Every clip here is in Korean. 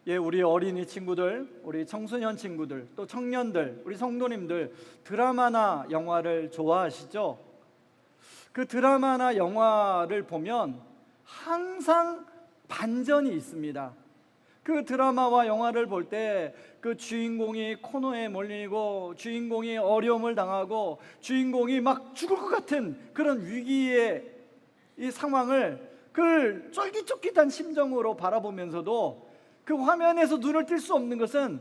예, 우리 어린이 친구들, 우리 청소년 친구들, 또 청년들, 우리 성도님들 드라마나 영화를 좋아하시죠? 그 드라마나 영화를 보면 항상 반전이 있습니다. 그 드라마와 영화를 볼 때 그 주인공이 코너에 몰리고 주인공이 어려움을 당하고 주인공이 막 죽을 것 같은 그런 위기의 이 상황을 그 쫄깃쫄깃한 심정으로 바라보면서도 그 화면에서 눈을 뗄 수 없는 것은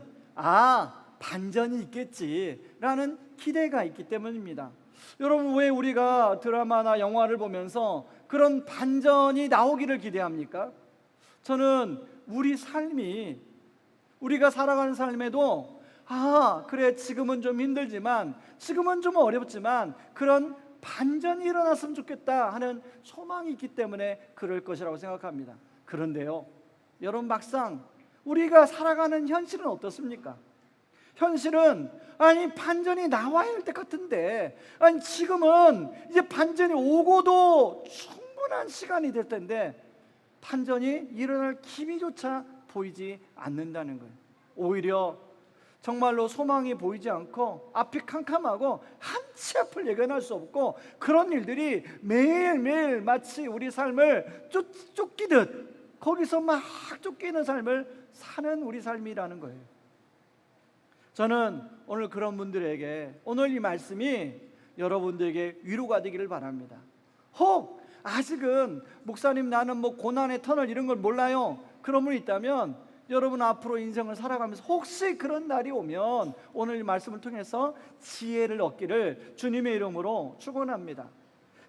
반전이 있겠지라는 기대가 있기 때문입니다. 여러분, 왜 우리가 드라마나 영화를 보면서 그런 반전이 나오기를 기대합니까? 저는 우리 삶이, 우리가 살아가는 삶에도 그래, 지금은 좀 힘들지만, 지금은 좀 어렵지만 그런 반전이 일어났으면 좋겠다 하는 소망이 있기 때문에 그럴 것이라고 생각합니다. 그런데요, 여러분, 막상 우리가 살아가는 현실은 어떻습니까? 현실은 반전이 나와야 할 때 같은데, 지금은 이제 반전이 오고도 충분한 시간이 될 텐데 반전이 일어날 기미조차 보이지 않는다는 거예요. 오히려 정말로 소망이 보이지 않고 앞이 캄캄하고 한치 앞을 예견할 수 없고 그런 일들이 매일매일 마치 우리 삶을 쫓기듯 거기서 막 쫓기는 삶을 사는 우리 삶이라는 거예요. 저는 오늘 그런 분들에게 오늘 이 말씀이 여러분들에게 위로가 되기를 바랍니다. 혹 아직은 목사님 나는 고난의 터널 이런 걸 몰라요, 그런 분이 있다면 여러분 앞으로 인생을 살아가면서 혹시 그런 날이 오면 오늘 이 말씀을 통해서 지혜를 얻기를 주님의 이름으로 축원합니다.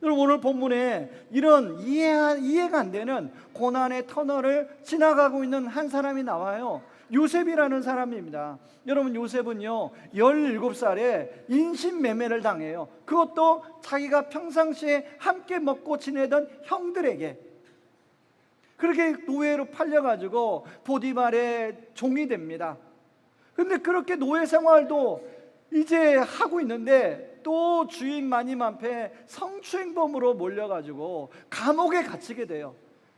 여러분, 오늘 본문에 이런 이해가 안 되는 고난의 터널을 지나가고 있는 한 사람이 나와요. 요셉이라는 사람입니다. 여러분, 요셉은요 17살에 인신매매를 당해요. 그것도 자기가 평상시에 함께 먹고 지내던 형들에게. 그렇게 노예로 팔려가지고 보디발의 종이 됩니다. 근데 그렇게 노예 생활도 이제 하고 있는데 또 주인 마님 앞에 성추행범으로 몰려가지고 감옥에 갇히게 돼요.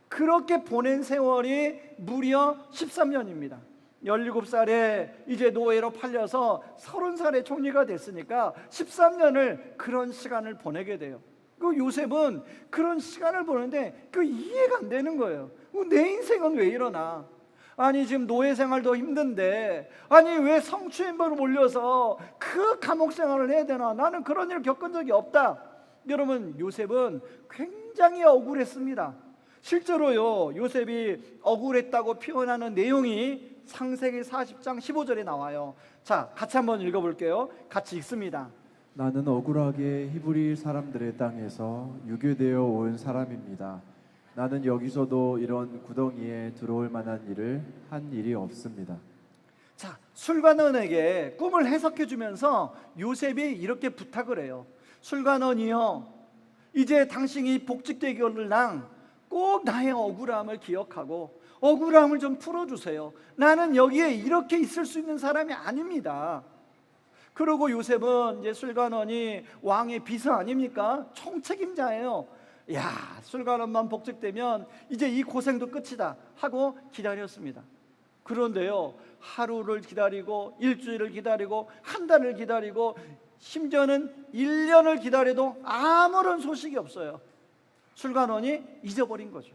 그렇게 보낸 세월이 무려 13년입니다 17살에 이제 노예로 팔려서 30살에 총리가 됐으니까 13년을 그런 시간을 보내게 돼요. 그 요셉은 그런 시간을 보는데 그 이해가 안 되는 거예요. 내 인생은 왜 이러나? 지금 노예 생활도 힘든데 왜 성추행범으로 몰려서 그 감옥 생활을 해야 되나? 나는 그런 일을 겪은 적이 없다. 여러분, 요셉은 굉장히 억울했습니다. 실제로요, 요셉이 억울했다고 표현하는 내용이 창세기 40장 15절에 나와요. 자, 같이 한번 읽어볼게요. 같이 읽습니다. 나는 억울하게 히브리 사람들의 땅에서 유괴되어 온 사람입니다. 나는 여기서도 이런 구덩이에 들어올 만한 일을 한 일이 없습니다. 자, 술관원에게 꿈을 해석해 주면서 요셉이 이렇게 부탁을 해요. 술관원이요, 이제 당신이 복직되기를 꼭 나의 억울함을 기억하고 억울함을 좀 풀어주세요. 나는 여기에 이렇게 있을 수 있는 사람이 아닙니다. 그리고 요셉은 이제 술관원이 왕의 비서 아닙니까? 총책임자예요. 술관원만 복직되면 이제 이 고생도 끝이다 하고 기다렸습니다. 그런데요, 하루를 기다리고 일주일을 기다리고 한 달을 기다리고 심지어는 1년을 기다려도 아무런 소식이 없어요. 술관원이 잊어버린 거죠.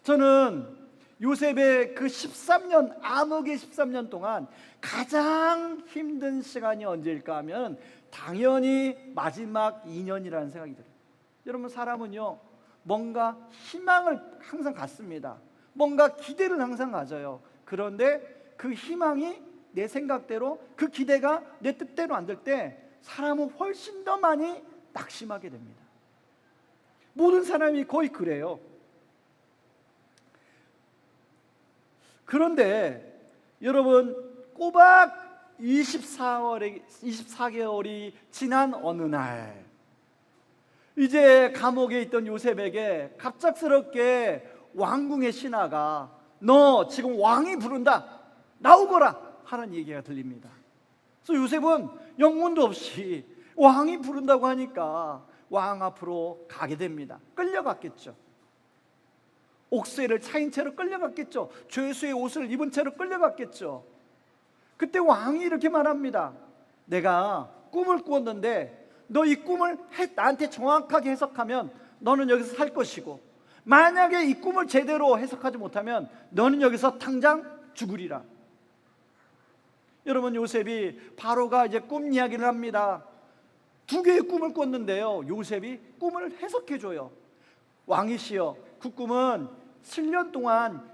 저는 요셉의 그 13년, 암흑의 13년 동안 가장 힘든 시간이 언제일까 하면 당연히 마지막 2년이라는 생각이 들어요. 여러분, 사람은요 뭔가 희망을 항상 갖습니다. 뭔가 기대를 항상 가져요. 그런데 그 희망이 내 생각대로, 그 기대가 내 뜻대로 안 될 때 사람은 훨씬 더 많이 낙심하게 됩니다. 모든 사람이 거의 그래요. 그런데 여러분, 꼬박 24개월이 지난 어느 날, 이제 감옥에 있던 요셉에게 갑작스럽게 왕궁의 신하가 너 지금 왕이 부른다, 나오거라 하는 얘기가 들립니다. 그래서 요셉은 영문도 없이 왕이 부른다고 하니까 왕 앞으로 가게 됩니다. 끌려갔겠죠. 옥새를 차인 채로 끌려갔겠죠. 죄수의 옷을 입은 채로 끌려갔겠죠. 그때 왕이 이렇게 말합니다. 내가 꿈을 꾸었는데 너 이 꿈을 나한테 정확하게 해석하면 너는 여기서 살 것이고, 만약에 이 꿈을 제대로 해석하지 못하면 너는 여기서 당장 죽으리라. 여러분, 요셉이 바로가 이제 꿈 이야기를 합니다. 두 개의 꿈을 꿨는데요, 요셉이 꿈을 해석해줘요. 왕이시여, 그 꿈은 7년 동안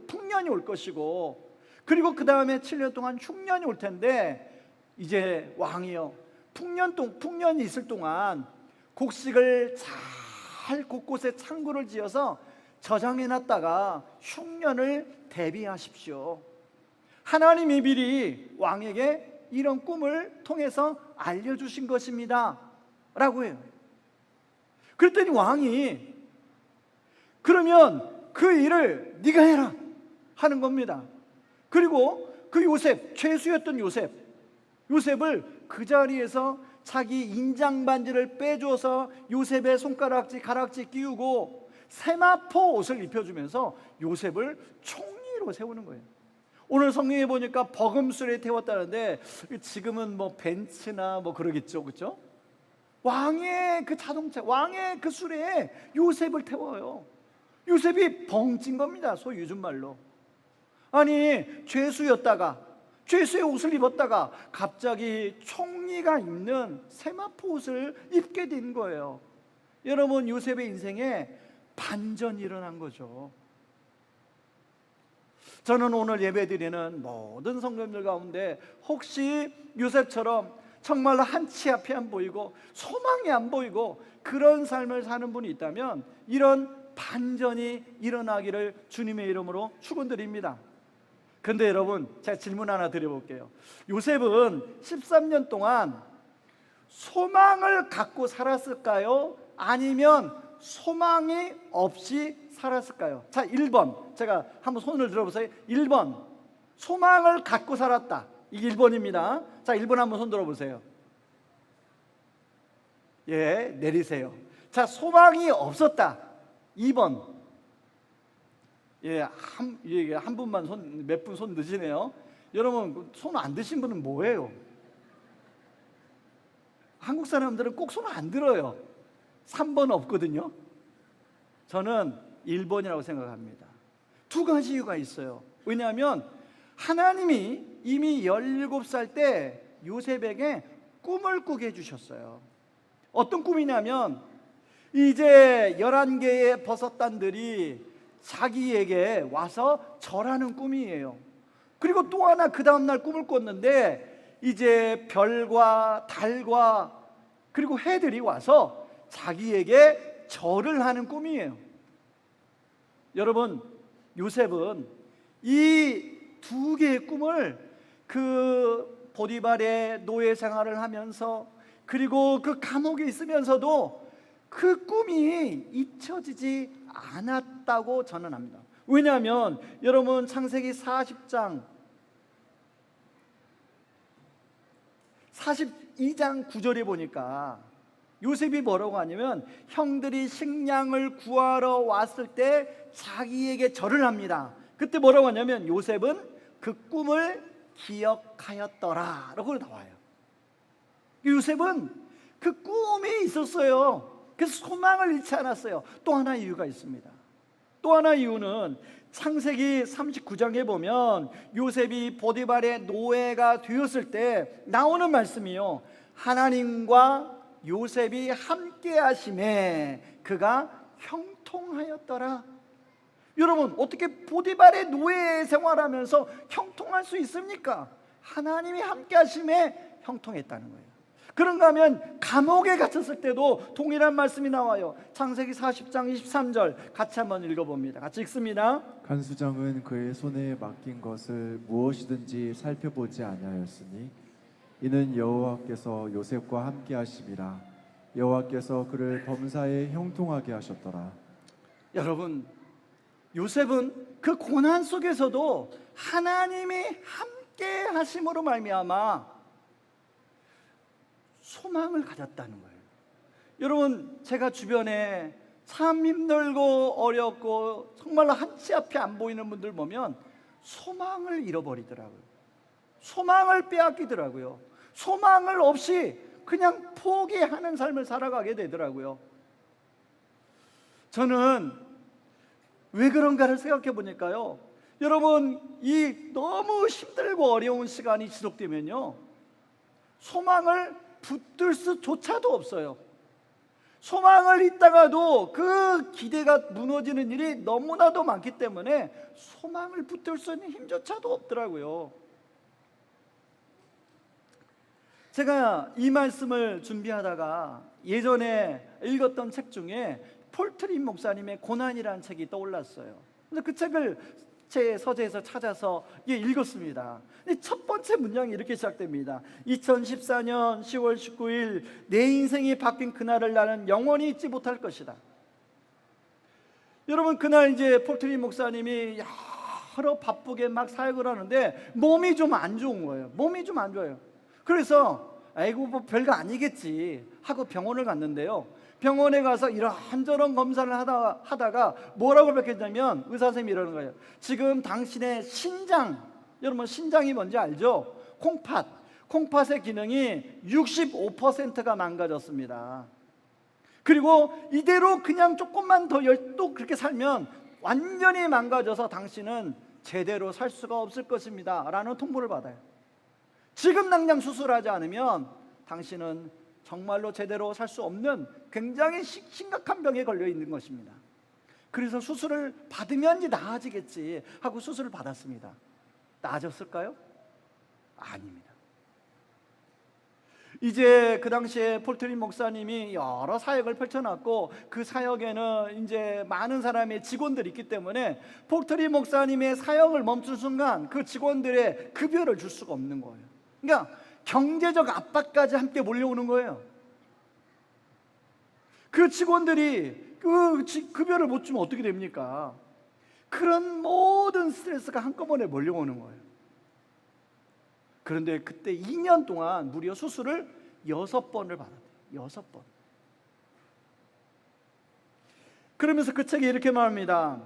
풍년이 올 것이고, 그리고 그 다음에 7년 동안 흉년이 올 텐데, 이제 왕이여, 풍년이 있을 동안 곡식을 잘 곳곳에 창고를 지어서 저장해놨다가 흉년을 대비하십시오. 하나님이 미리 왕에게 이런 꿈을 통해서 알려주신 것입니다 라고 해요. 그랬더니 왕이 그러면 그 일을 네가 해라 하는 겁니다. 그리고 그 요셉, 죄수였던 요셉을 그 자리에서 자기 인장 반지를 빼줘서 요셉의 손가락지 가락지 끼우고 세마포 옷을 입혀주면서 요셉을 총리로 세우는 거예요. 오늘 성경에 보니까 버금술에 태웠다는데 지금은 뭐 벤츠나 뭐 그러겠죠, 그렇죠? 왕의 그 자동차, 왕의 그 수레에 요셉을 태워요. 요셉이 벙찐 겁니다, 소위 요즘 말로. 아니, 죄수의 옷을 입었다가 갑자기 총리가 입는 세마포 옷을 입게 된 거예요. 여러분, 요셉의 인생에 반전이 일어난 거죠. 저는 오늘 예배드리는 모든 성도님들 가운데 혹시 요셉처럼 정말로 한치 앞이 안 보이고 소망이 안 보이고 그런 삶을 사는 분이 있다면 이런 반전이 일어나기를 주님의 이름으로 축원드립니다. 근데 여러분, 제가 질문 하나 드려볼게요. 요셉은 13년 동안 소망을 갖고 살았을까요? 아니면 소망이 없이 살았을까요? 자, 1번, 제가 한번 손을 들어보세요. 1번, 소망을 갖고 살았다. 이게 1번입니다. 자, 1번 한번 손 들어보세요. 예, 내리세요. 자, 소망이 없었다. 2번. 예, 한 분만 몇 분 손 드시네요. 여러분, 손 안 드신 분은 뭐예요? 한국 사람들은 꼭 손 안 들어요. 3번 없거든요. 저는 1번이라고 생각합니다. 두 가지 이유가 있어요. 왜냐하면 하나님이 이미 17살 때 요셉에게 꿈을 꾸게 해주셨어요. 어떤 꿈이냐면 이제 11개의 버섯단들이 자기에게 와서 절하는 꿈이에요. 그리고 또 하나 그 다음날 꿈을 꿨는데 이제 별과 달과 그리고 해들이 와서 자기에게 절을 하는 꿈이에요. 여러분, 요셉은 이 두 개의 꿈을 그 보디발의 노예 생활을 하면서 그리고 그 감옥에 있으면서도 그 꿈이 잊혀지지 않았다고 저는 합니다. 왜냐하면 여러분, 창세기 40장 42장 9절에 보니까 요셉이 뭐라고 하냐면 형들이 식량을 구하러 왔을 때 자기에게 절을 합니다. 그때 뭐라고 하냐면 요셉은 그 꿈을 기억하였더라 라고 나와요. 요셉은 그 꿈이 있었어요. 그래서 소망을 잃지 않았어요. 또 하나 이유가 있습니다. 또 하나 이유는 창세기 39장에 보면 요셉이 보디발의 노예가 되었을 때 나오는 말씀이요, 하나님과 요셉이 함께 하심에 그가 형통하였더라. 여러분, 어떻게 보디발의 노예 생활하면서 형통할 수 있습니까? 하나님이 함께 하심에 형통했다는 거예요. 그런가 하면 감옥에 갇혔을 때도 동일한 말씀이 나와요. 창세기 40장 23절 같이 한번 읽어봅니다. 같이 읽습니다. 간수장은 그의 손에 맡긴 것을 무엇이든지 살펴보지 아니하였으니 이는 여호와께서 요셉과 함께 하심이라. 여호와께서 그를 범사에 형통하게 하셨더라. 여러분, 요셉은 그 고난 속에서도 하나님이 함께 하심으로 말미암아 소망을 가졌다는 거예요. 여러분, 제가 주변에 참 힘들고 어렵고 정말로 한치 앞이 안 보이는 분들 보면 소망을 잃어버리더라고요. 소망을 빼앗기더라고요. 소망을 없이 그냥 포기하는 삶을 살아가게 되더라고요. 저는 왜 그런가를 생각해 보니까요, 여러분, 이 너무 힘들고 어려운 시간이 지속되면요, 소망을 붙들 수조차도 없어요. 소망을 있다가도 그 기대가 무너지는 일이 너무나도 많기 때문에 소망을 붙들 수 있는 힘조차도 없더라고요. 제가 이 말씀을 준비하다가 예전에 읽었던 책 중에 폴트린 목사님의 고난이라는 책이 떠올랐어요. 그래서 그 책을 제 서재에서 찾아서 읽었습니다. 첫 번째 문장이 이렇게 시작됩니다. 2014년 10월 19일 내 인생이 바뀐 그날을 나는 영원히 잊지 못할 것이다. 여러분, 그날 이제 폴트린 목사님이 여러 바쁘게 막 사역을 하는데 몸이 좀 안 좋은 거예요. 몸이 좀 안 좋아요. 그래서 아이고 뭐 별거 아니겠지 하고 병원을 갔는데요, 병원에 가서 이런저런 검사를 하다가 뭐라고 밝혔냐면 의사 선생님이 이러는 거예요. 지금 당신의 신장, 여러분 신장이 뭔지 알죠? 콩팥의 기능이 65%가 망가졌습니다. 그리고 이대로 그냥 조금만 더 또 그렇게 살면 완전히 망가져서 당신은 제대로 살 수가 없을 것입니다 라는 통보를 받아요. 지금 당장 수술하지 않으면 당신은 정말로 제대로 살 수 없는 굉장히 심각한 병에 걸려 있는 것입니다. 그래서 수술을 받으면 이제 나아지겠지 하고 수술을 받았습니다. 나아졌을까요? 아닙니다. 이제 그 당시에 폴트린 목사님이 여러 사역을 펼쳐놨고 그 사역에는 이제 많은 사람의 직원들이 있기 때문에 폴트린 목사님의 사역을 멈춘 순간 그 직원들의 급여를 줄 수가 없는 거예요. 그러니까 경제적 압박까지 함께 몰려오는 거예요. 그 직원들이 그 급여를 못 주면 어떻게 됩니까? 그런 모든 스트레스가 한꺼번에 몰려오는 거예요. 그런데 그때 2년 동안 무려 수술을 6번을 받았대요. 6번. 그러면서 그 책에 이렇게 말합니다.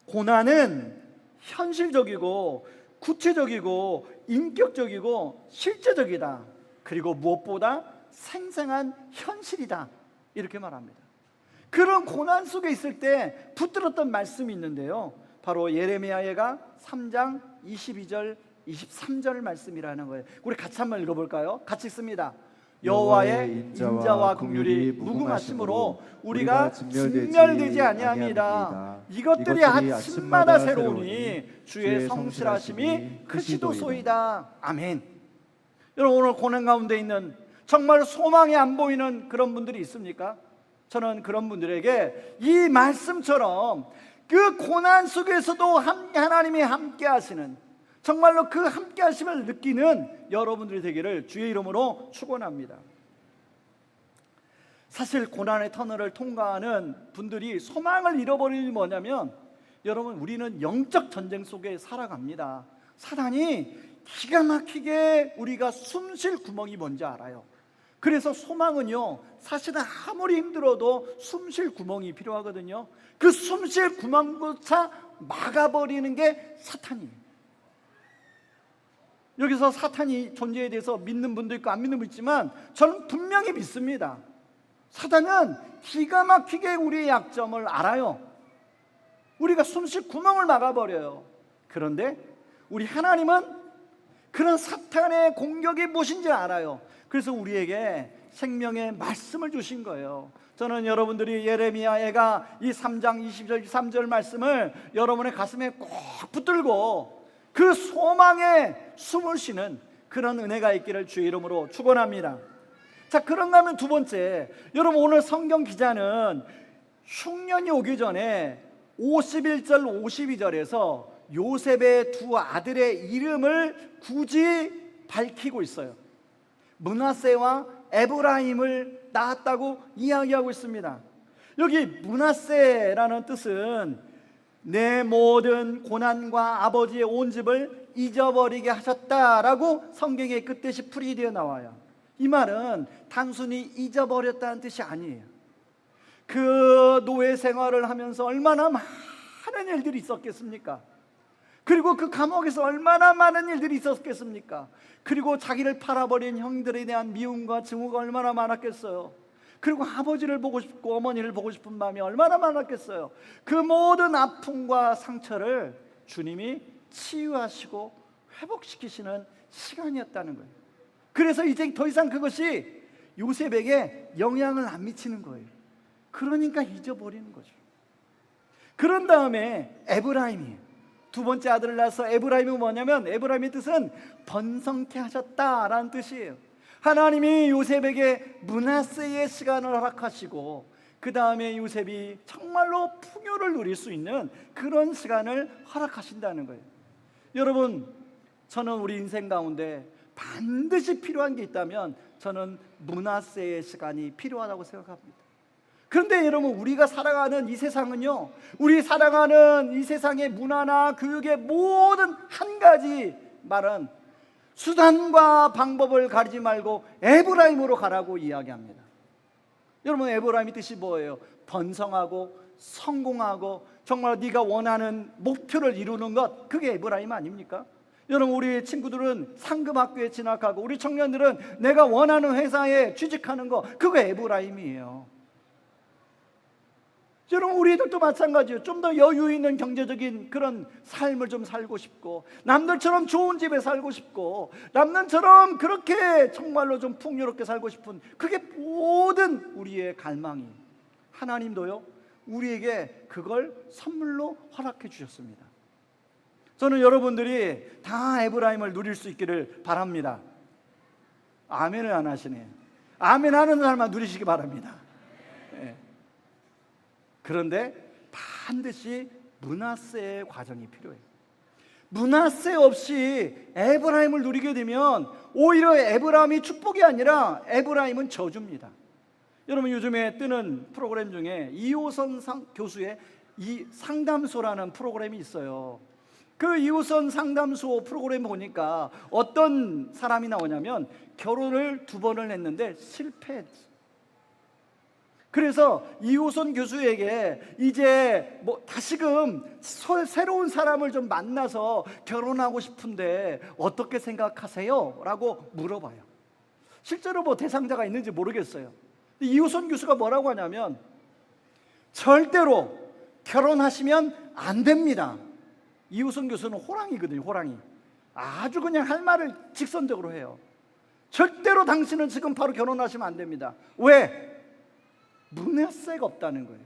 고난은 현실적이고 구체적이고 인격적이고 실제적이다. 그리고 무엇보다 생생한 현실이다. 이렇게 말합니다. 그런 고난 속에 있을 때 붙들었던 말씀이 있는데요, 바로 예레미야가 3장 22절 23절 말씀이라는 거예요. 우리 같이 한번 읽어볼까요? 같이 읽습니다. 여호와의 인자와 긍휼이 무궁하심으로 우리가 진멸되지 아니하니이다. 이것들이 아침마다 새로우니 주의 성실하심이 크시도소이다. 아멘. 여러분, 오늘 고난 가운데 있는 정말 소망이 안 보이는 그런 분들이 있습니까? 저는 그런 분들에게 이 말씀처럼 그 고난 속에서도 하나님이 함께 하시는, 정말로 그 함께 하심을 느끼는 여러분들이 되기를 주의 이름으로 축원합니다. 사실 고난의 터널을 통과하는 분들이 소망을 잃어버리는 게 뭐냐면, 여러분, 우리는 영적 전쟁 속에 살아갑니다. 사단이 기가 막히게 우리가 숨 쉴 구멍이 뭔지 알아요. 그래서 소망은요, 사실은 아무리 힘들어도 숨 쉴 구멍이 필요하거든요. 그 숨 쉴 구멍조차 막아버리는 게 사탄이에요. 여기서 사탄이 존재에 대해서 믿는 분도 있고 안 믿는 분도 있지만 저는 분명히 믿습니다. 사탄은 기가 막히게 우리의 약점을 알아요. 우리가 숨 쉴 구멍을 막아버려요. 그런데 우리 하나님은 그런 사탄의 공격이 무엇인지 알아요. 그래서 우리에게 생명의 말씀을 주신 거예요. 저는 여러분들이 예레미야가 이 3장 20절 23절 말씀을 여러분의 가슴에 꼭 붙들고 그 소망에 숨을 쉬는 그런 은혜가 있기를 주의 이름으로 축원합니다. 자, 그런가 하면 두 번째, 여러분 오늘 성경 기자는 흉년이 오기 전에 51절 52절에서 요셉의 두 아들의 이름을 굳이 밝히고 있어요. 므낫세와 에브라임을 낳았다고 이야기하고 있습니다. 여기 므낫세라는 뜻은 내 모든 고난과 아버지의 온 집을 잊어버리게 하셨다라고 성경에 그 뜻이 풀이되어 나와요. 이 말은 단순히 잊어버렸다는 뜻이 아니에요. 그 노예 생활을 하면서 얼마나 많은 일들이 있었겠습니까? 그리고 그 감옥에서 얼마나 많은 일들이 있었겠습니까? 그리고 자기를 팔아버린 형들에 대한 미움과 증오가 얼마나 많았겠어요. 그리고 아버지를 보고 싶고 어머니를 보고 싶은 마음이 얼마나 많았겠어요. 그 모든 아픔과 상처를 주님이 치유하시고 회복시키시는 시간이었다는 거예요. 그래서 이제 더 이상 그것이 요셉에게 영향을 안 미치는 거예요. 그러니까 잊어버리는 거죠. 그런 다음에 에브라임이 두 번째 아들을 낳아서, 에브라임이 뭐냐면 에브라임의 뜻은 번성케 하셨다라는 뜻이에요. 하나님이 요셉에게 므낫세의 시간을 허락하시고 그 다음에 요셉이 정말로 풍요를 누릴 수 있는 그런 시간을 허락하신다는 거예요. 여러분, 저는 우리 인생 가운데 반드시 필요한 게 있다면 저는 므낫세의 시간이 필요하다고 생각합니다. 그런데 여러분, 우리가 살아가는 이 세상은요, 우리 살아가는 이 세상의 문화나 교육의 모든 한 가지 말은 수단과 방법을 가리지 말고 에브라임으로 가라고 이야기합니다. 여러분, 에브라임의 뜻이 뭐예요? 번성하고 성공하고 정말 네가 원하는 목표를 이루는 것, 그게 에브라임 아닙니까? 여러분, 우리 친구들은 상급 학교에 진학하고 우리 청년들은 내가 원하는 회사에 취직하는 거, 그거 에브라임이에요. 여러분, 우리들도 마찬가지예요. 좀 더 여유 있는 경제적인 그런 삶을 좀 살고 싶고, 남들처럼 좋은 집에 살고 싶고, 남들처럼 그렇게 정말로 좀 풍요롭게 살고 싶은, 그게 모든 우리의 갈망이에요. 하나님도요, 우리에게 그걸 선물로 허락해 주셨습니다. 저는 여러분들이 다 에브라임을 누릴 수 있기를 바랍니다. 아멘을 안 하시네요. 아멘 하는 사람만 누리시기 바랍니다. 네. 그런데 반드시 므낫세의 과정이 필요해요. 므낫세 없이 에브라임을 누리게 되면 오히려 에브라임이 축복이 아니라 에브라임은 저주입니다. 여러분, 요즘에 뜨는 프로그램 중에 이호선 교수의 이 상담소라는 프로그램이 있어요. 그 이호선 상담소 프로그램 보니까 어떤 사람이 나오냐면 결혼을 2번을 했는데 실패했어요. 그래서 이호선 교수에게 이제 다시금 새로운 사람을 좀 만나서 결혼하고 싶은데 어떻게 생각하세요? 라고 물어봐요. 실제로 대상자가 있는지 모르겠어요. 이호선 교수가 뭐라고 하냐면 절대로 결혼하시면 안 됩니다. 이호선 교수는 호랑이거든요. 호랑이. 아주 그냥 할 말을 직선적으로 해요. 절대로 당신은 지금 바로 결혼하시면 안 됩니다. 왜? 므낫세가 없다는 거예요.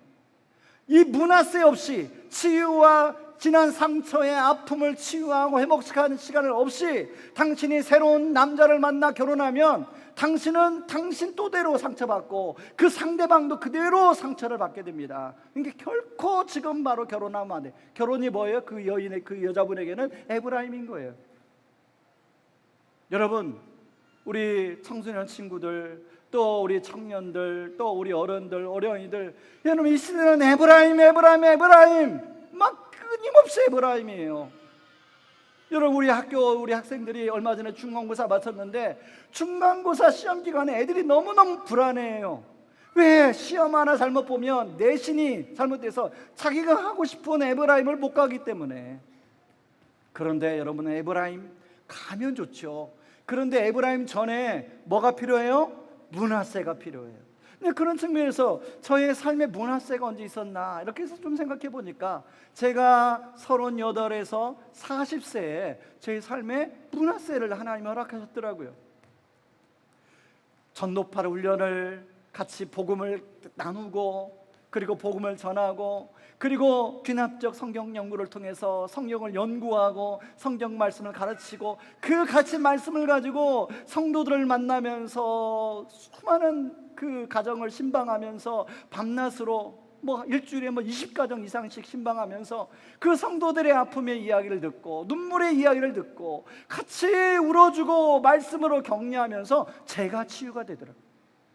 이 므낫세 없이 치유와 지난 상처의 아픔을 치유하고 회복시키는 시간을 없이 당신이 새로운 남자를 만나 결혼하면 당신은 당신 또대로 상처받고 그 상대방도 그대로 상처를 받게 됩니다. 그러니까 결코 지금 바로 결혼하면 안 돼. 결혼이 뭐예요? 그 여인의, 그 여자분에게는 에브라임인 거예요. 여러분, 우리 청소년 친구들, 또 우리 청년들, 또 우리 어른들, 어려이들, 여러분, 이 시대는 에브라임 막 끊임없이 에브라임이에요. 여러분, 우리 학생들이 얼마 전에 중간고사 마쳤는데 중간고사 시험 기간에 애들이 너무너무 불안해해요. 왜? 시험 하나 잘못 보면 내신이 잘못돼서 자기가 하고 싶은 에브라임을 못 가기 때문에. 그런데 여러분, 에브라임 가면 좋죠. 그런데 에브라임 전에 뭐가 필요해요? 므낫세가 필요해요. 근데 그런 측면에서 저의 삶에 므낫세가 언제 있었나 이렇게 해서 좀 생각해 보니까 제가 38에서 40세에 제 삶에 므낫세를 하나님이 허락하셨더라고요. 전도파 훈련을 같이 복음을 나누고, 그리고 복음을 전하고, 그리고 귀납적 성경 연구를 통해서 성경을 연구하고 성경 말씀을 가르치고, 그 같이 말씀을 가지고 성도들을 만나면서 수많은 그 가정을 신방하면서 밤낮으로 일주일에 20가정 이상씩 신방하면서 그 성도들의 아픔의 이야기를 듣고 눈물의 이야기를 듣고 같이 울어주고 말씀으로 격려하면서 제가 치유가 되더라고요.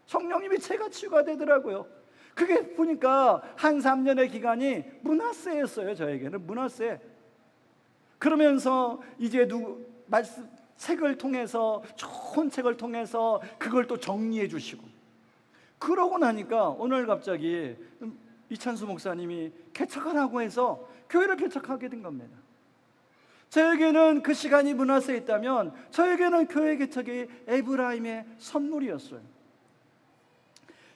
성령님이 제가 치유가 되더라고요. 그게 보니까 한 3년의 기간이 므낫세였어요. 저에게는 므낫세. 그러면서 이제 책을 통해서, 좋은 책을 통해서 그걸 또 정리해 주시고, 그러고 나니까 오늘 갑자기 이찬수 목사님이 개척하라고 해서 교회를 개척하게 된 겁니다. 저에게는 그 시간이 문화세에 있다면 저에게는 교회 개척이 에브라임의 선물이었어요.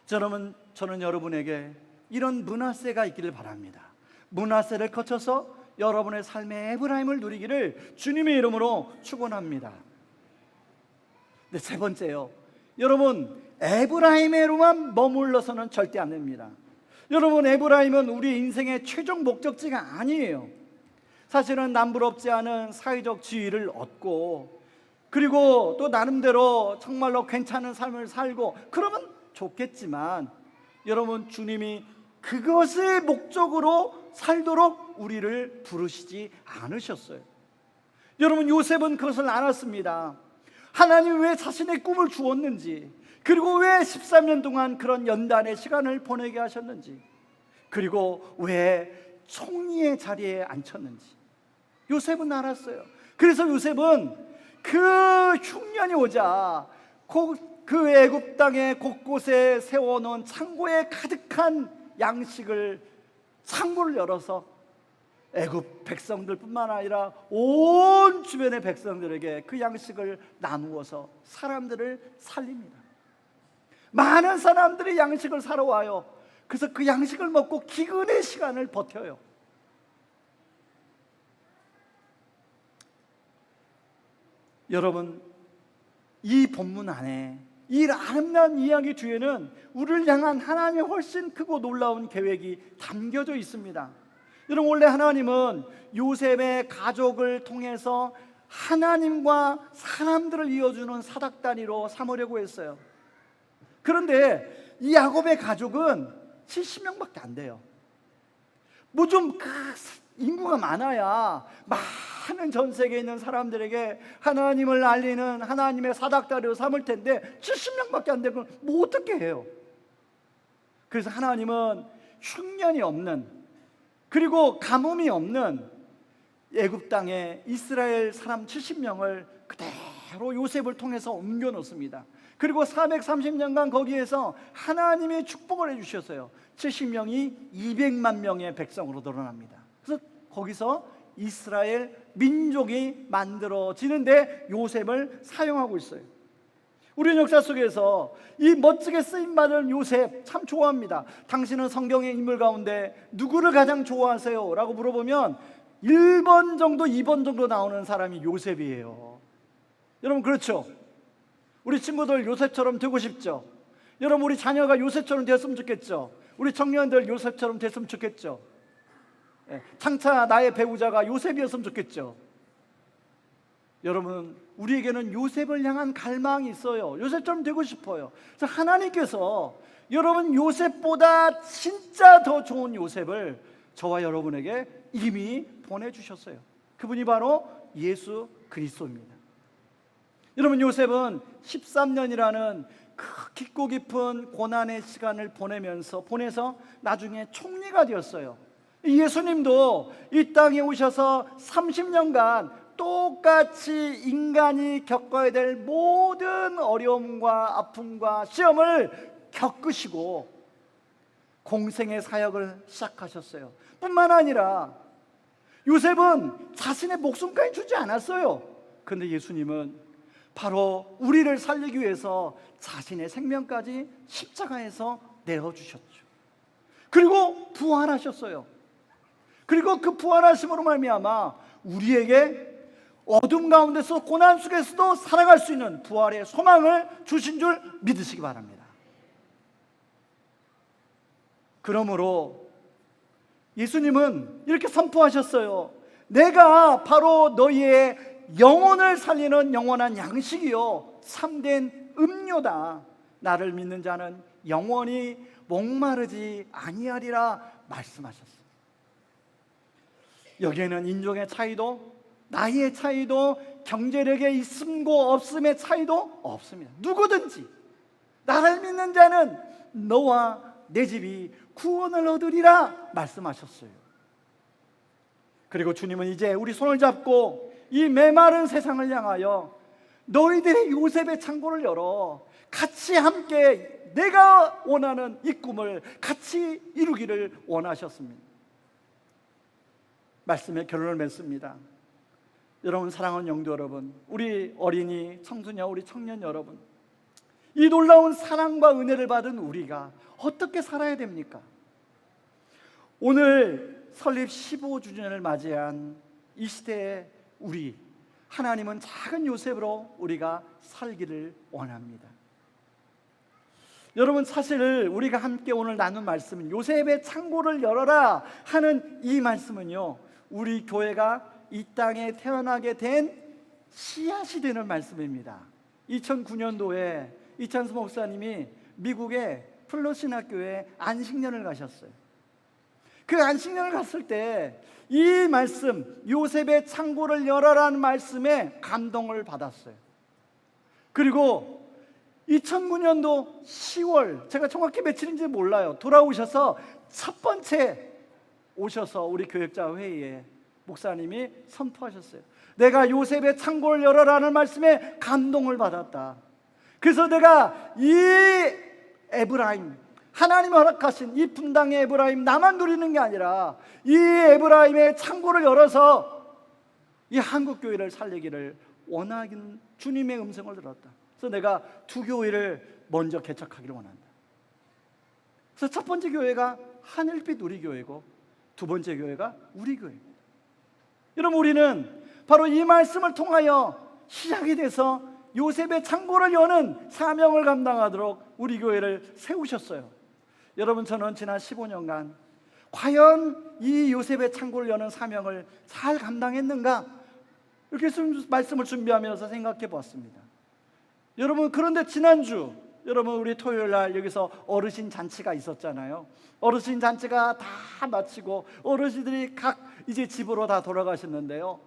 저는 여러분에게 이런 문화세가 있기를 바랍니다. 문화세를 거쳐서 여러분의 삶의 에브라임을 누리기를 주님의 이름으로 축원합니다. 네, 세 번째요. 여러분, 에브라임으로만 머물러서는 절대 안 됩니다. 여러분, 에브라임은 우리 인생의 최종 목적지가 아니에요. 사실은 남부럽지 않은 사회적 지위를 얻고, 그리고 또 나름대로 정말로 괜찮은 삶을 살고 그러면 좋겠지만, 여러분, 주님이 그것의 목적으로 살도록 우리를 부르시지 않으셨어요. 여러분, 요셉은 그것을 알았습니다. 하나님 왜 자신의 꿈을 주었는지, 그리고 왜 13년 동안 그런 연단의 시간을 보내게 하셨는지, 그리고 왜 총리의 자리에 앉혔는지 요셉은 알았어요. 그래서 요셉은 그 흉년이 오자 그 애굽 땅의 곳곳에 세워놓은 창고에 가득한 양식을, 창고를 열어서 애굽 백성들뿐만 아니라 온 주변의 백성들에게 그 양식을 나누어서 사람들을 살립니다. 많은 사람들이 양식을 사러 와요. 그래서 그 양식을 먹고 기근의 시간을 버텨요. 여러분, 이 본문 안에 이 아름다운 이야기 뒤에는 우리를 향한 하나님의 훨씬 크고 놀라운 계획이 담겨져 있습니다. 여러분, 원래 하나님은 요셉의 가족을 통해서 하나님과 사람들을 이어주는 사닥다리로 삼으려고 했어요. 그런데 이 야곱의 가족은 70명밖에 안 돼요. 뭐 좀 인구가 많아야 많은 전 세계에 있는 사람들에게 하나님을 알리는 하나님의 사닥다리로 삼을 텐데 70명밖에 안 되면 뭐 어떻게 해요? 그래서 하나님은 흉년이 없는, 그리고 가뭄이 없는 애굽 땅에 이스라엘 사람 70명을 그대로 요셉을 통해서 옮겨 놓습니다. 그리고 430년간 거기에서 하나님의 축복을 해주셨어요. 70명이 200만 명의 백성으로 늘어납니다. 그래서 거기서 이스라엘 민족이 만들어지는데 요셉을 사용하고 있어요. 우리는 역사 속에서 이 멋지게 쓰임받은 요셉 참 좋아합니다. 당신은 성경의 인물 가운데 누구를 가장 좋아하세요? 라고 물어보면 1번 정도 2번 정도 나오는 사람이 요셉이에요. 여러분, 그렇죠? 우리 친구들 요셉처럼 되고 싶죠? 여러분, 우리 자녀가 요셉처럼 됐으면 좋겠죠? 우리 청년들 요셉처럼 됐으면 좋겠죠? 장차 나의 배우자가 요셉이었으면 좋겠죠? 여러분, 우리에게는 요셉을 향한 갈망이 있어요. 요셉처럼 되고 싶어요. 그래서 하나님께서 여러분 요셉보다 진짜 더 좋은 요셉을 저와 여러분에게 이미 보내주셨어요. 그분이 바로 예수 그리스도입니다. 여러분, 요셉은 13년이라는 그 깊고 깊은 고난의 시간을 보내서 나중에 총리가 되었어요. 예수님도 이 땅에 오셔서 30년간 똑같이 인간이 겪어야 될 모든 어려움과 아픔과 시험을 겪으시고 공생의 사역을 시작하셨어요. 뿐만 아니라 요셉은 자신의 목숨까지 주지 않았어요. 그런데 예수님은 바로 우리를 살리기 위해서 자신의 생명까지 십자가에서 내어주셨죠. 그리고 부활하셨어요. 그리고 그 부활하심으로 말미암아 우리에게 어둠 가운데서 고난 속에서도 살아갈 수 있는 부활의 소망을 주신 줄 믿으시기 바랍니다. 그러므로 예수님은 이렇게 선포하셨어요. 내가 바로 너희의 영혼을 살리는 영원한 양식이요 참된 음료다. 나를 믿는 자는 영원히 목마르지 아니하리라 말씀하셨어요. 여기에는 인종의 차이도, 나이의 차이도, 경제력의 있음고 없음의 차이도 없습니다. 누구든지 나를 믿는 자는 너와 내 집이 구원을 얻으리라 말씀하셨어요. 그리고 주님은 이제 우리 손을 잡고 이 메마른 세상을 향하여 너희들이 요셉의 창고를 열어 같이 함께 내가 원하는 이 꿈을 같이 이루기를 원하셨습니다. 말씀의 결론을 맺습니다. 여러분, 사랑하는 영도 여러분, 우리 어린이, 청소년, 우리 청년 여러분, 이 놀라운 사랑과 은혜를 받은 우리가 어떻게 살아야 됩니까? 오늘 설립 15주년을 맞이한 이 시대의 우리, 하나님은 작은 요셉으로 우리가 살기를 원합니다. 여러분, 사실 우리가 함께 오늘 나눈 말씀은 요셉의 창고를 열어라 하는 이 말씀은요, 우리 교회가 이 땅에 태어나게 된 씨앗이 되는 말씀입니다. 2009년도에 이찬수 목사님이 미국의 플러신학교에 안식년을 가셨어요. 그 안식년을 갔을 때 이 말씀, 요셉의 창고를 열어라는 말씀에 감동을 받았어요. 그리고 2009년도 10월, 제가 정확히 며칠인지 몰라요, 돌아오셔서 첫 번째 오셔서 우리 교역자 회의에 목사님이 선포하셨어요. 내가 요셉의 창고를 열어라는 말씀에 감동을 받았다. 그래서 내가 이 에브라임, 하나님이 허락하신 이 분당의 에브라임, 나만 누리는 게 아니라 이 에브라임의 창고를 열어서 이 한국교회를 살리기를 원하는 주님의 음성을 들었다. 그래서 내가 두 교회를 먼저 개척하기를 원한다. 그래서 첫 번째 교회가 하늘빛 우리 교회고 두 번째 교회가 우리 교회입니다. 여러분, 우리는 바로 이 말씀을 통하여 시작이 돼서 요셉의 창고를 여는 사명을 감당하도록 우리 교회를 세우셨어요. 여러분, 저는 지난 15년간 과연 이 요셉의 창고를 여는 사명을 잘 감당했는가, 이렇게 말씀을 준비하면서 생각해 보았습니다. 여러분, 그런데 지난주 여러분, 우리 토요일 날 여기서 어르신 잔치가 있었잖아요. 어르신 잔치가 다 마치고 어르신들이 각 이제 집으로 다 돌아가셨는데요,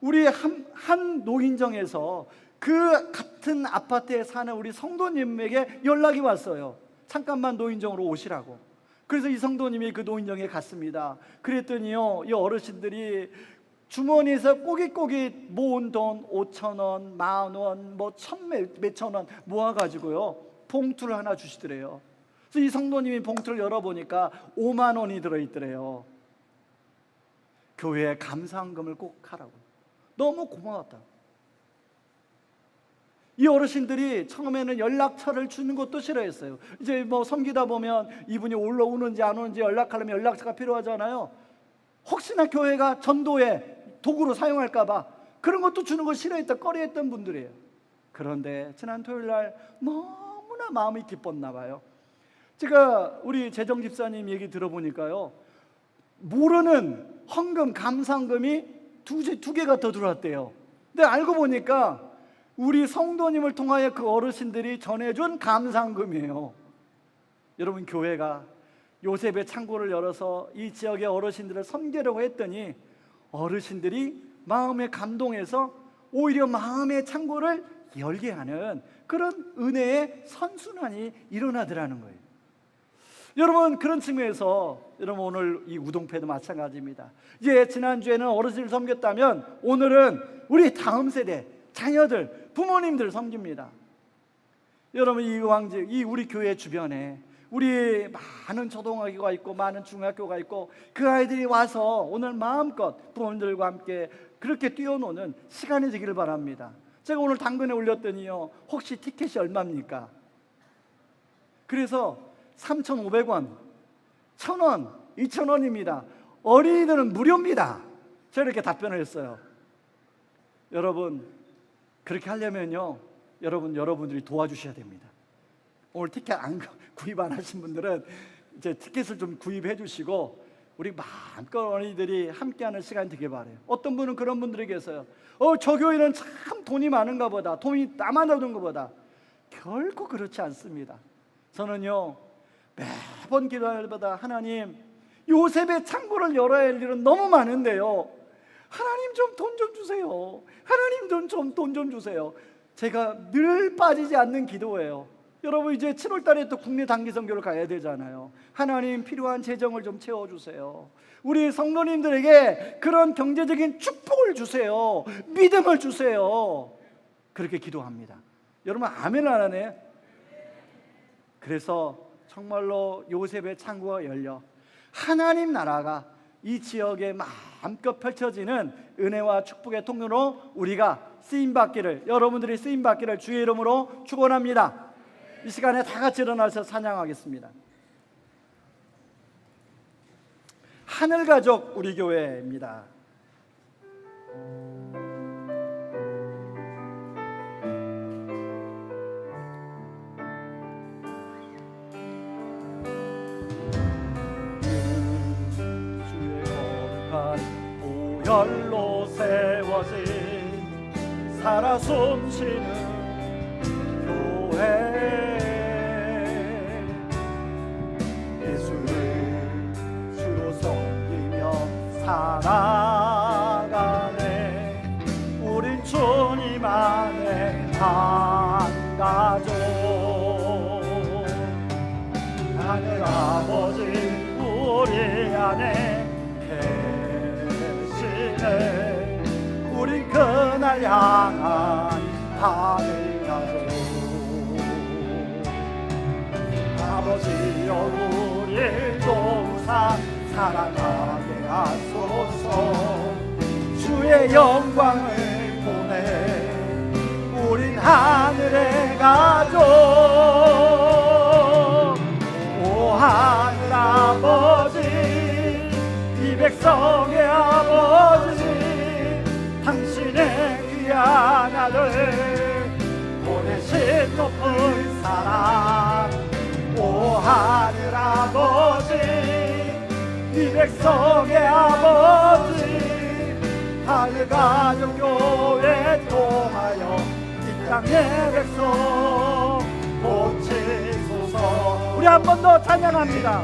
우리 한 노인정에서 그 같은 아파트에 사는 우리 성도님에게 연락이 왔어요. 잠깐만 노인정으로 오시라고. 그래서 이 성도님이 그 노인정에 갔습니다. 그랬더니요, 이 어르신들이 주머니에서 꼬깃꼬깃 모은 돈 5,000원, 10,000원, 뭐 몇천 원 모아가지고요, 봉투를 하나 주시더래요. 그래서 이 성도님이 봉투를 열어보니까 5만 원이 들어있더래요. 교회에 감사한금을 꼭 하라고. 너무 고마웠다. 이 어르신들이 처음에는 연락처를 주는 것도 싫어했어요. 이제 뭐 섬기다 보면 이분이 올라오는지 안 오는지 연락하려면 연락처가 필요하잖아요. 혹시나 교회가 전도에 도구로 사용할까 봐 그런 것도 주는 걸 싫어했다, 꺼려했던 분들이에요. 그런데 지난 토요일 날 너무나 마음이 기뻤나 봐요. 제가 우리 재정 집사님 얘기 들어보니까요, 모르는 헌금, 감사금이 두 개가 더 들어왔대요. 근데 알고 보니까 우리 성도님을 통하여 그 어르신들이 전해준 감사금이에요. 여러분, 교회가 요셉의 창고를 열어서 이 지역의 어르신들을 섬기려고 했더니 어르신들이 마음에 감동해서 오히려 마음의 창고를 열게 하는 그런 은혜의 선순환이 일어나더라는 거예요. 여러분, 그런 측면에서 여러분, 오늘 이 우동패도 마찬가지입니다. 이제 지난주에는 어르신을 섬겼다면 오늘은 우리 다음 세대 자녀들, 부모님들 섬깁니다. 여러분, 이 우리 교회 주변에 우리 많은 초등학교가 있고 많은 중학교가 있고 그 아이들이 와서 오늘 마음껏 부모님들과 함께 그렇게 뛰어노는 시간이 되기를 바랍니다. 제가 오늘 당근에 올렸더니요, 혹시 티켓이 얼마입니까? 그래서 3,500원, 1,000원, 2,000원입니다. 어린이들은 무료입니다. 제가 이렇게 답변을 했어요. 여러분, 그렇게 하려면요, 여러분들이 도와주셔야 됩니다. 오늘 티켓 구입 안 하신 분들은 이제 티켓을 좀 구입해 주시고 우리 마음껏 어린이들이 함께하는 시간이 되길 바라요. 어떤 분은 그런 분들이 계세요. 저 교회는 참 돈이 많은가 보다, 돈이 나만 얻은 것보다. 결코 그렇지 않습니다. 저는요, 매번 기도할 때마다 하나님, 요셉의 창고를 열어야 할 일은 너무 많은데요, 하나님 좀 돈 좀 주세요. 하나님 좀 돈 좀 주세요. 제가 늘 빠지지 않는 기도예요. 여러분, 이제 7월 달에 또 국내 단기 선교를 가야 되잖아요. 하나님, 필요한 재정을 좀 채워주세요. 우리 성도님들에게 그런 경제적인 축복을 주세요. 믿음을 주세요. 그렇게 기도합니다. 여러분 아멘 안 하네요? 그래서 정말로 요셉의 창구가 열려 하나님 나라가 이 지역에 마음껏 펼쳐지는 은혜와 축복의 통로로 우리가 쓰임받기를, 여러분들이 쓰임받기를 주의 이름으로 축원합니다. 이 시간에 다 같이 일어나서 찬양하겠습니다. 하늘가족 우리 교회입니다. 주의 거룩한 보혈로 세워진 살아 숨쉬는 교회, 예수를 주로 섬기며 살아가네. 우린 주님 안에 한 가족. 하늘 아버지 우리 안에 계시네. 우린 그날 향한 하늘 가족. 아버지여 우리 동사 사랑하게 하소서. 주의 영광을 보내 우린 하늘의 가족. 오 하늘 아버지, 이 백성의 아버지, 당신의 귀한 아들 보내신 높은 사랑. 오 하늘 아버지, 이 백성의 아버지, 하늘 가족 교회 통하여 이 땅의 백성 고치소서. 우리 한 번 더 찬양합니다.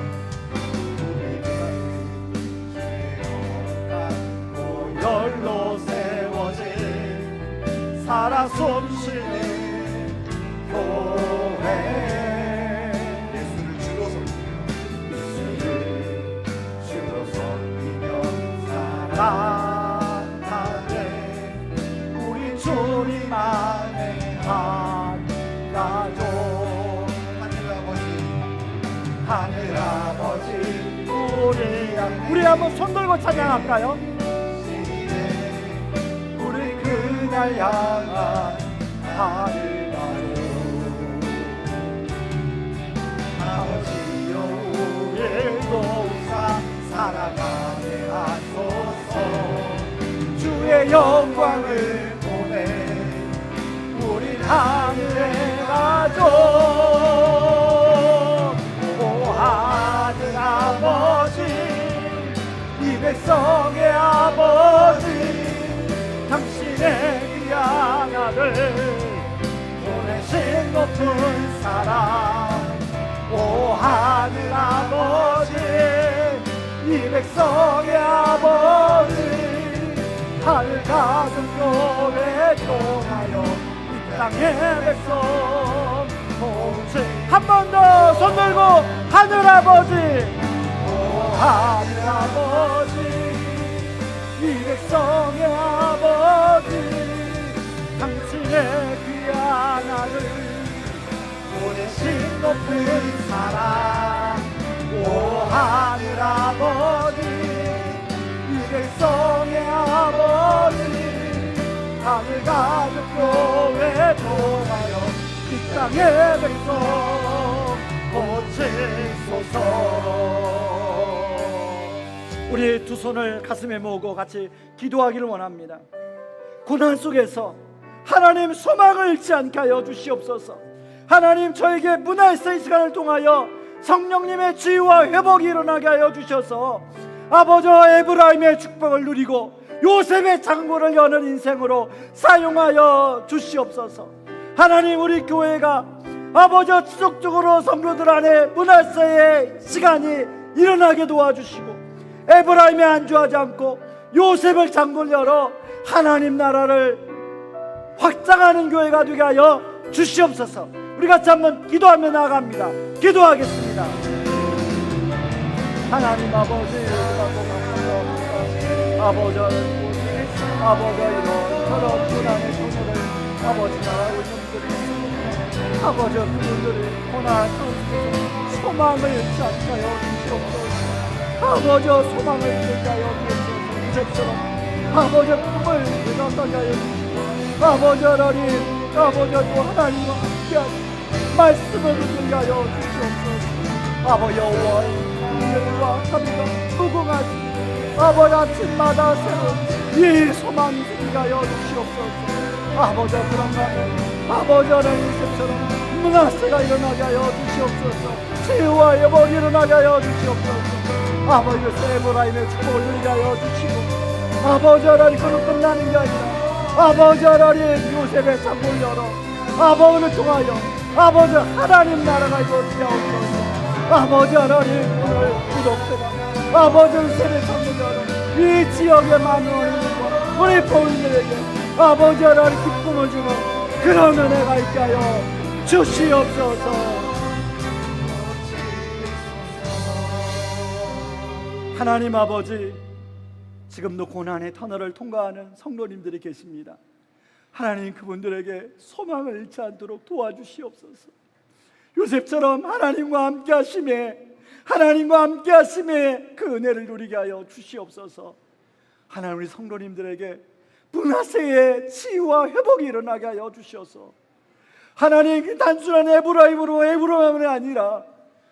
보혈로 세워진 살아 숨쉬는 교회, 우리 주님 안에 한 가족. 하늘 아버지 우리 한번 손 들고 찬양할까요? 우리 그날 향한 하늘 가족. 아버지여 우리 동사 살아가게 하소서. 주의 영광을 보내 우린 하늘의 가족. 오 하늘 아버지, 이 백성의 아버지, 당신의 귀한 아들 보내신 높은 사랑. 오 하늘 아버지, 이 백성의 아버지, 하늘 가족 교회 통하여 이 땅의 백성 공생. 한 번 더 손 들고 하늘 아버지, 오 하늘 아버지, 이 백성의 아버지, 당신의 귀한 아들 보내신 높은 사랑. 오 하늘 아버지, 이 백성의 아버지, 하늘 가족 교회 통하여 이 땅의 백성 고치소서. 우리 두 손을 가슴에 모으고 같이 기도하기를 원합니다. 고난 속에서 하나님 소망을 잃지 않게 하여 주시옵소서. 하나님 저에게 문화에서의 시간을 통하여 성령님의 치유와 회복이 일어나게 하여 주셔서 아버지 에브라임의 축복을 누리고 요셉의 창고를 여는 인생으로 사용하여 주시옵소서. 하나님 우리 교회가 아버지 지속적으로 성도들 안에 문화세의 시간이 일어나게 도와주시고 에브라임에 안주하지 않고 요셉을 창고를 열어 하나님 나라를 확장하는 교회가 되게 하여 주시옵소서. 우리 같이 한번 기도하며 나아갑니다. 기도하겠습니다. 하나님 아버지, 아버지 이런 더러운 고난의 통로를 아버지 나라의 영들이 아버지 그분들이 고난 가운데 소망을 잃지 않게 하여 주시옵소서. 아버지 소망을 잃게 하여 주시옵소서. 요셉처럼 아버지 꿈을 이루어가게 하여 주시옵소서. 아버지 하나님 아버지 또 하나님과 함께하는 말씀을 듣게 하여 주시옵소서. 아버지 여호와 인연과 하나님과 무궁하시 아버지 아침마다 새로운 이 소망이 되게 하여 주시옵소서. 아버지 그런가면 아버지 하나님 요셉처럼 문화세가 일어나게 하여 주시옵소서. 치유와 회복이 일어나게 하여 주시옵소서. 아버지 에브라임의 축복을 누리게 하여 주시고 아버지 하나님 그는 끝나는 게 아니라 아버지 하나님 요셉의 창고를 열어 아버지를 통하여 아버지 하나님 나라가 이루어지게 하옵소서. 아버지 하나님 오늘 구독되라 아버지는 세례 창고를 열어 이 지역의 많은 어린이들과 우리 보인들에게 아버지 하나님 기쁨을 주는 그런 은혜가 있게 하여 주시옵소서. 하나님 아버지 지금도 고난의 터널을 통과하는 성도님들이 계십니다. 하나님 그분들에게 소망을 잃지 않도록 도와주시옵소서. 요셉처럼 하나님과 함께 하심에 그 은혜를 누리게 하여 주시옵소서. 하나님 우리 성도님들에게 문화세의 치유와 회복이 일어나게 하여 주셔서 하나님 단순한 에브라임이 아니라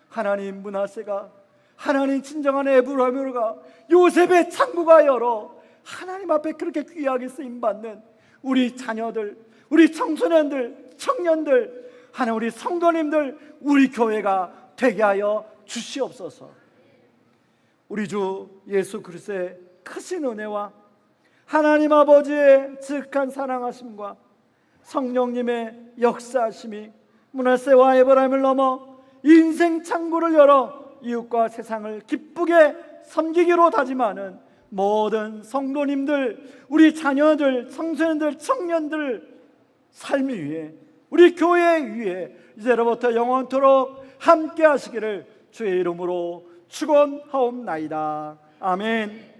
하나님 문화세가 하나님 진정한 에브라임으로가 요셉의 창구가 열어 하나님 앞에 그렇게 귀하게 쓰임받는 우리 자녀들, 우리 청소년들, 청년들, 하나님 우리 성도님들, 우리 교회가 되게 하여 주시옵소서. 우리 주 예수 그리스도의 크신 은혜와 하나님 아버지의 즉한 사랑하심과 성령님의 역사하심이 문하세와 에브라임을 넘어 인생 창구를 열어 이웃과 세상을 기쁘게 섬기기로 다짐하는 모든 성도님들, 우리 자녀들, 청소년들, 청년들 삶 위에 우리 교회 위에 이제로부터 영원토록 함께 하시기를 주의 이름으로 축원하옵나이다. 아멘.